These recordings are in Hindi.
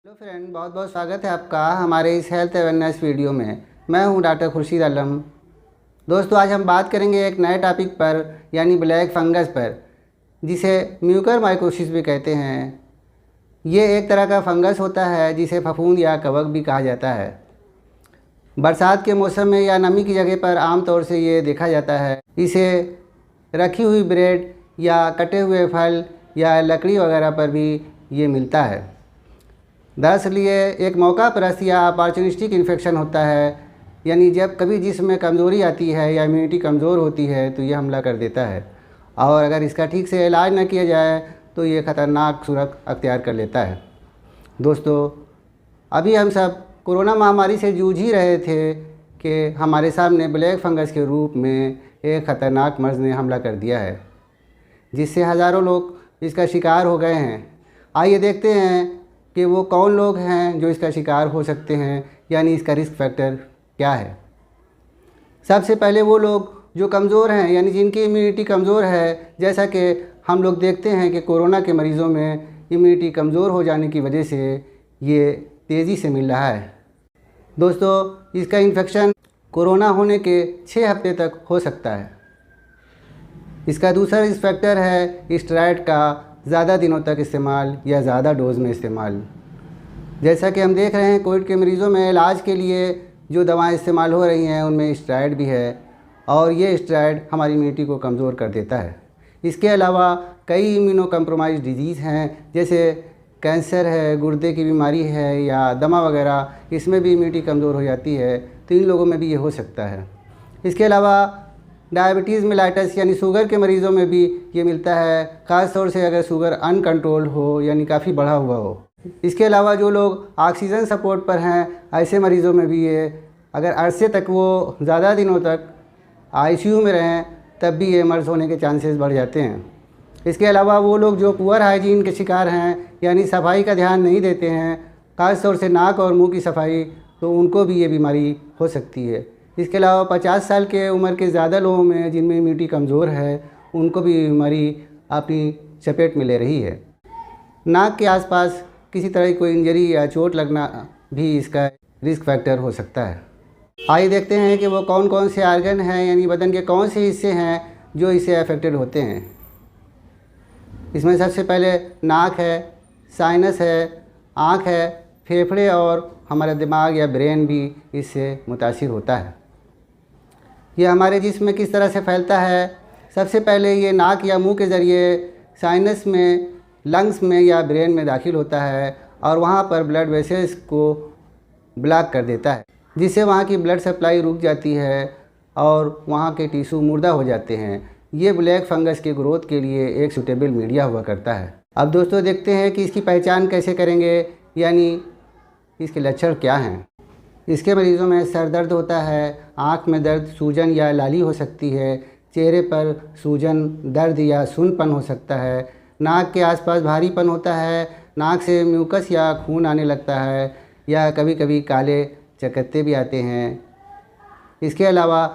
हेलो फ्रेंड, बहुत बहुत स्वागत है आपका हमारे इस हेल्थ अवेयरनेस वीडियो में। मैं हूं डॉक्टर खुर्शीद आलम। दोस्तों, आज हम बात करेंगे एक नए टॉपिक पर, यानी ब्लैक फंगस पर, जिसे म्यूकरमाइकोसिस भी कहते हैं। ये एक तरह का फंगस होता है जिसे फफूंद या कवक भी कहा जाता है। बरसात के मौसम में या नमी की जगह पर आमतौर से ये देखा जाता है। इसे रखी हुई ब्रेड या कटे हुए फल या लकड़ी वगैरह पर भी ये मिलता है। दरअसल ये एक मौका परस्त या अपॉर्चुनिस्टिक इन्फेक्शन होता है, यानी जब कभी जिस्म में कमज़ोरी आती है या इम्यूनिटी कमज़ोर होती है तो ये हमला कर देता है, और अगर इसका ठीक से इलाज न किया जाए तो ये ख़तरनाक सूरत अख्तियार कर लेता है। दोस्तों, अभी हम सब कोरोना महामारी से जूझ ही रहे थे कि हमारे सामने ब्लैक फंगस के रूप में एक ख़तरनाक मर्ज़ ने हमला कर दिया है, जिससे हज़ारों लोग इसका शिकार हो गए हैं। आइए देखते हैं कि वो कौन लोग हैं जो इसका शिकार हो सकते हैं, यानी इसका रिस्क फैक्टर क्या है। सबसे पहले वो लोग जो कमज़ोर हैं, यानी जिनकी इम्यूनिटी कमज़ोर है। जैसा कि हम लोग देखते हैं कि कोरोना के मरीज़ों में इम्यूनिटी कमज़ोर हो जाने की वजह से ये तेज़ी से मिल रहा है। दोस्तों, इसका इन्फेक्शन कोरोना होने के 6 हफ्ते तक हो सकता है। इसका दूसरा रिस्क फैक्टर है स्टेरॉयड का ज़्यादा दिनों तक इस्तेमाल या ज़्यादा डोज़ में इस्तेमाल। जैसा कि हम देख रहे हैं, कोविड के मरीज़ों में इलाज के लिए जो दवाएं इस्तेमाल हो रही हैं उनमें स्टेरॉयड भी है, और ये स्टेरॉयड हमारी इम्यूनिटी को कमज़ोर कर देता है। इसके अलावा कई इम्यूनो कम्प्रोमाइज़ डिजीज़ हैं, जैसे कैंसर है, गुर्दे की बीमारी है या दमा वगैरह, इसमें भी इम्यूनिटी कमज़ोर हो जाती है, तो इन लोगों में भी ये हो सकता है। इसके अलावा डायबिटीज़ मेलाइटस यानी शुगर के मरीज़ों में भी ये मिलता है, ख़ास तौर से अगर शुगर अनकंट्रोल हो, यानी काफ़ी बढ़ा हुआ हो। इसके अलावा जो लोग ऑक्सीजन सपोर्ट पर हैं, ऐसे मरीज़ों में भी ये, अगर अरसे तक वो ज़्यादा दिनों तक आईसीयू में रहें, तब भी ये मर्ज़ होने के चांसेस बढ़ जाते हैं। इसके अलावा वो लोग जो पुअर हाइजीन के शिकार हैं, यानी सफाई का ध्यान नहीं देते हैं, ख़ास तौर से नाक और मुँह की सफाई, तो उनको भी ये बीमारी हो सकती है। इसके अलावा 50 साल के उम्र के ज़्यादा लोगों में जिनमें इम्यूनिटी कमज़ोर है, उनको भी बीमारी अपनी चपेट में ले रही है। नाक के आसपास किसी तरह की कोई इंजरी या चोट लगना भी इसका रिस्क फैक्टर हो सकता है। आइए देखते हैं कि वो कौन कौन से आर्गन हैं, यानी बदन के कौन से हिस्से हैं जो इससे अफेक्टेड होते हैं। इसमें सबसे पहले नाक है, साइनस है, आँख है, फेफड़े और हमारा दिमाग या ब्रेन भी इससे मुतासिर होता है। ये हमारे जिस्म में किस तरह से फैलता है? सबसे पहले ये नाक या मुंह के ज़रिए साइनस में, लंग्स में या ब्रेन में दाखिल होता है, और वहाँ पर ब्लड वेसल्स को ब्लॉक कर देता है, जिससे वहाँ की ब्लड सप्लाई रुक जाती है और वहाँ के टिश्यू मुर्दा हो जाते हैं। ये ब्लैक फंगस के ग्रोथ के लिए एक सूटेबल मीडिया हुआ करता है। अब दोस्तों, देखते हैं कि इसकी पहचान कैसे करेंगे, यानी इसके लक्षण क्या हैं। इसके मरीज़ों में सर दर्द होता है, आँख में दर्द, सूजन या लाली हो सकती है, चेहरे पर सूजन, दर्द या सूनपन हो सकता है, नाक के आसपास भारीपन होता है, नाक से म्यूकस या खून आने लगता है, या कभी कभी काले चकत्ते भी आते हैं। इसके अलावा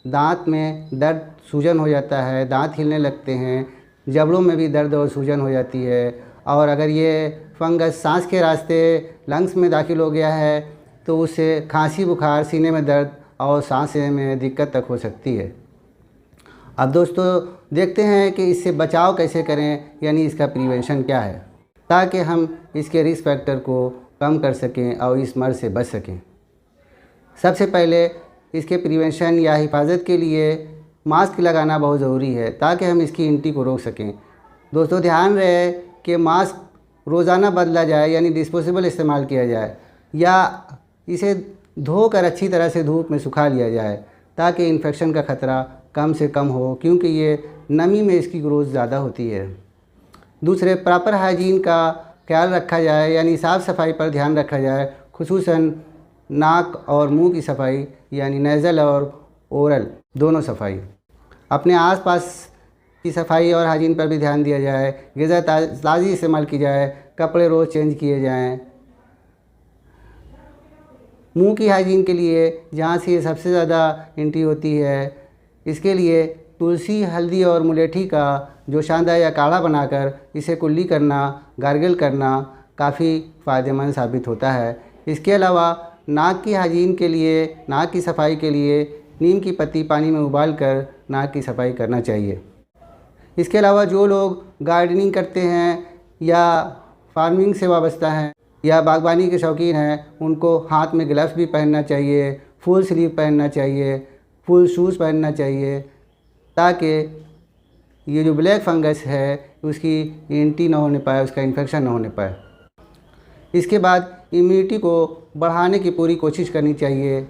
दांत में दर्द, सूजन हो जाता है, दांत हिलने लगते हैं, जबड़ों में भी दर्द और सूजन हो जाती है, और अगर ये फंगस सांस के रास्ते लंग्स में दाखिल हो गया है तो उससे खांसी, बुखार, सीने में दर्द और सांस लेने में दिक्कत तक हो सकती है। अब दोस्तों, देखते हैं कि इससे बचाव कैसे करें, यानी इसका प्रिवेंशन क्या है, ताकि हम इसके रिस्क फैक्टर को कम कर सकें और इस मर्ज़ से बच सकें। सबसे पहले इसके प्रिवेंशन या हिफाजत के लिए मास्क लगाना बहुत ज़रूरी है, ताकि हम इसकी एंट्री को रोक सकें। दोस्तों, ध्यान रहे कि मास्क रोज़ाना बदला जाए, यानी डिस्पोजेबल इस्तेमाल किया जाए, या इसे धोकर अच्छी तरह से धूप में सुखा लिया जाए, ताकि इन्फेक्शन का ख़तरा कम से कम हो, क्योंकि ये नमी में इसकी ग्रोथ ज़्यादा होती है। दूसरे, प्रॉपर हाइजीन का ख्याल रखा जाए, यानी साफ़ सफाई पर ध्यान रखा जाए, खुसूसन नाक और मुंह की सफाई, यानी नेज़ल और ओरल दोनों सफाई। अपने आसपास की सफाई और हाइजीन पर भी ध्यान दिया जाए, ग़िज़ा ताज़ी इस्तेमाल की जाए, कपड़े रोज़ चेंज किए जाएँ। मुंह की हाइजीन के लिए, जहाँ से ये सबसे ज़्यादा एंट्री होती है, इसके लिए तुलसी, हल्दी और मुलेठी का जो शांदा या काढ़ा बनाकर इसे कुल्ली करना, गार्गल करना, काफ़ी फ़ायदेमंद साबित होता है। इसके अलावा नाक की हाइजीन के लिए, नाक की सफाई के लिए नीम की पत्ती पानी में उबाल कर नाक की सफाई करना चाहिए। इसके अलावा जो लोग गार्डनिंग करते हैं या फार्मिंग से वाबस्ता हैं या बागवानी के शौकीन हैं, उनको हाथ में ग्लव्स भी पहनना चाहिए, फुल स्लीव पहनना चाहिए, फुल शूज़ पहनना चाहिए, ताकि ये जो ब्लैक फंगस है उसकी एंटी ना होने पाए, उसका इन्फेक्शन ना होने पाए। इसके बाद इम्यूनिटी को बढ़ाने की पूरी कोशिश करनी चाहिए।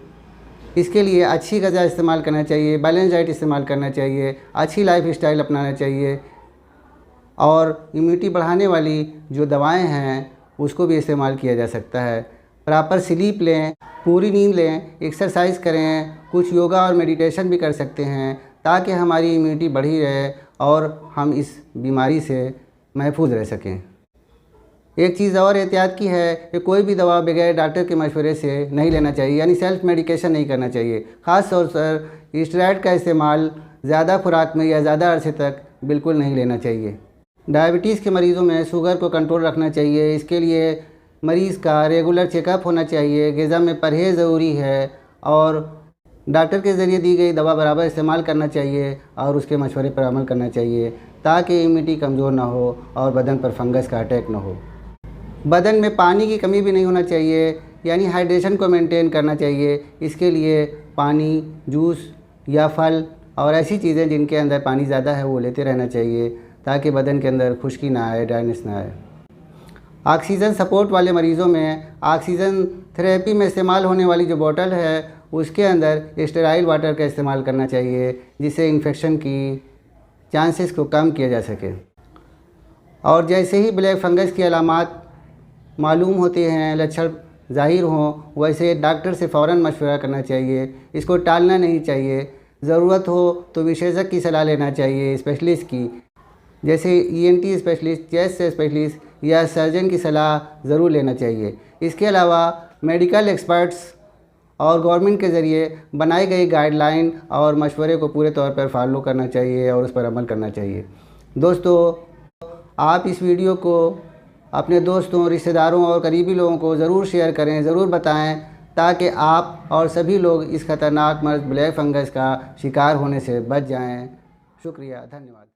इसके लिए अच्छी ग़िज़ा इस्तेमाल करना चाहिए, बैलेंस डाइट इस्तेमाल करना चाहिए, अच्छी लाइफ स्टाइल अपनाना चाहिए और इम्यूनिटी बढ़ाने वाली जो दवाएं हैं उसको भी इस्तेमाल किया जा सकता है। प्रॉपर स्लीप लें, पूरी नींद लें, एक्सरसाइज करें, कुछ योगा और मेडिटेशन भी कर सकते हैं ताकि हमारी इम्यूनिटी बढ़ी रहे और हम इस बीमारी से महफूज रह सकें। एक चीज़ और एहतियात की है कि कोई भी दवा बगैर डॉक्टर के मशवरे से नहीं लेना चाहिए, यानी सेल्फ मेडिकेशन नहीं करना चाहिए। ख़ास तौर पर स्टेरॉइड का इस्तेमाल ज़्यादा खुराक में या ज़्यादा अरसे तक बिल्कुल नहीं लेना चाहिए। डायबिटीज़ के मरीज़ों में शुगर को कंट्रोल रखना चाहिए। इसके लिए मरीज़ का रेगुलर चेकअप होना चाहिए, ग़िज़ा में परहेज़ ज़रूरी है और डॉक्टर के ज़रिए दी गई दवा बराबर इस्तेमाल करना चाहिए और उसके मशवरे पर अमल करना चाहिए ताकि इम्यूनिटी कमज़ोर ना हो और बदन पर फंगस का अटैक ना हो। बदन में पानी की कमी भी नहीं होना चाहिए, यानी हाइड्रेशन को मेंटेन करना चाहिए। इसके लिए पानी, जूस या फल और ऐसी चीज़ें जिनके अंदर पानी ज़्यादा है वो लेते रहना चाहिए ताकि बदन के अंदर खुश्की ना आए, ड्राइनेस ना आए। ऑक्सीजन सपोर्ट वाले मरीज़ों में ऑक्सीजन थेरेपी में इस्तेमाल होने वाली जो बोतल है उसके अंदर स्टेराइल वाटर का इस्तेमाल करना चाहिए जिससे इन्फेक्शन की चांसेस को कम किया जा सके। और जैसे ही ब्लैक फंगस की अलामात मालूम होते हैं, लक्षण ज़ाहिर हों, वैसे डॉक्टर से फ़ौरन मशवरा करना चाहिए। इसको टालना नहीं चाहिए। ज़रूरत हो तो विशेषज्ञ की सलाह लेना चाहिए, स्पेशलिस्ट की, जैसे ENT स्पेशलिस्ट, चेस्ट स्पेशलिस्ट या सर्जन की सलाह ज़रूर लेना चाहिए। इसके अलावा मेडिकल एक्सपर्ट्स और गवर्नमेंट के ज़रिए बनाई गई गाइडलाइन और मशवरे को पूरे तौर पर फॉलो करना चाहिए और उस पर अमल करना चाहिए। दोस्तों, आप इस वीडियो को अपने दोस्तों, रिश्तेदारों और करीबी लोगों को ज़रूर शेयर करें, ज़रूर बताएं ताकि आप और सभी लोग इस ख़तरनाक मर्ज़ ब्लैक फंगस का शिकार होने से बच जाएं। शुक्रिया, धन्यवाद।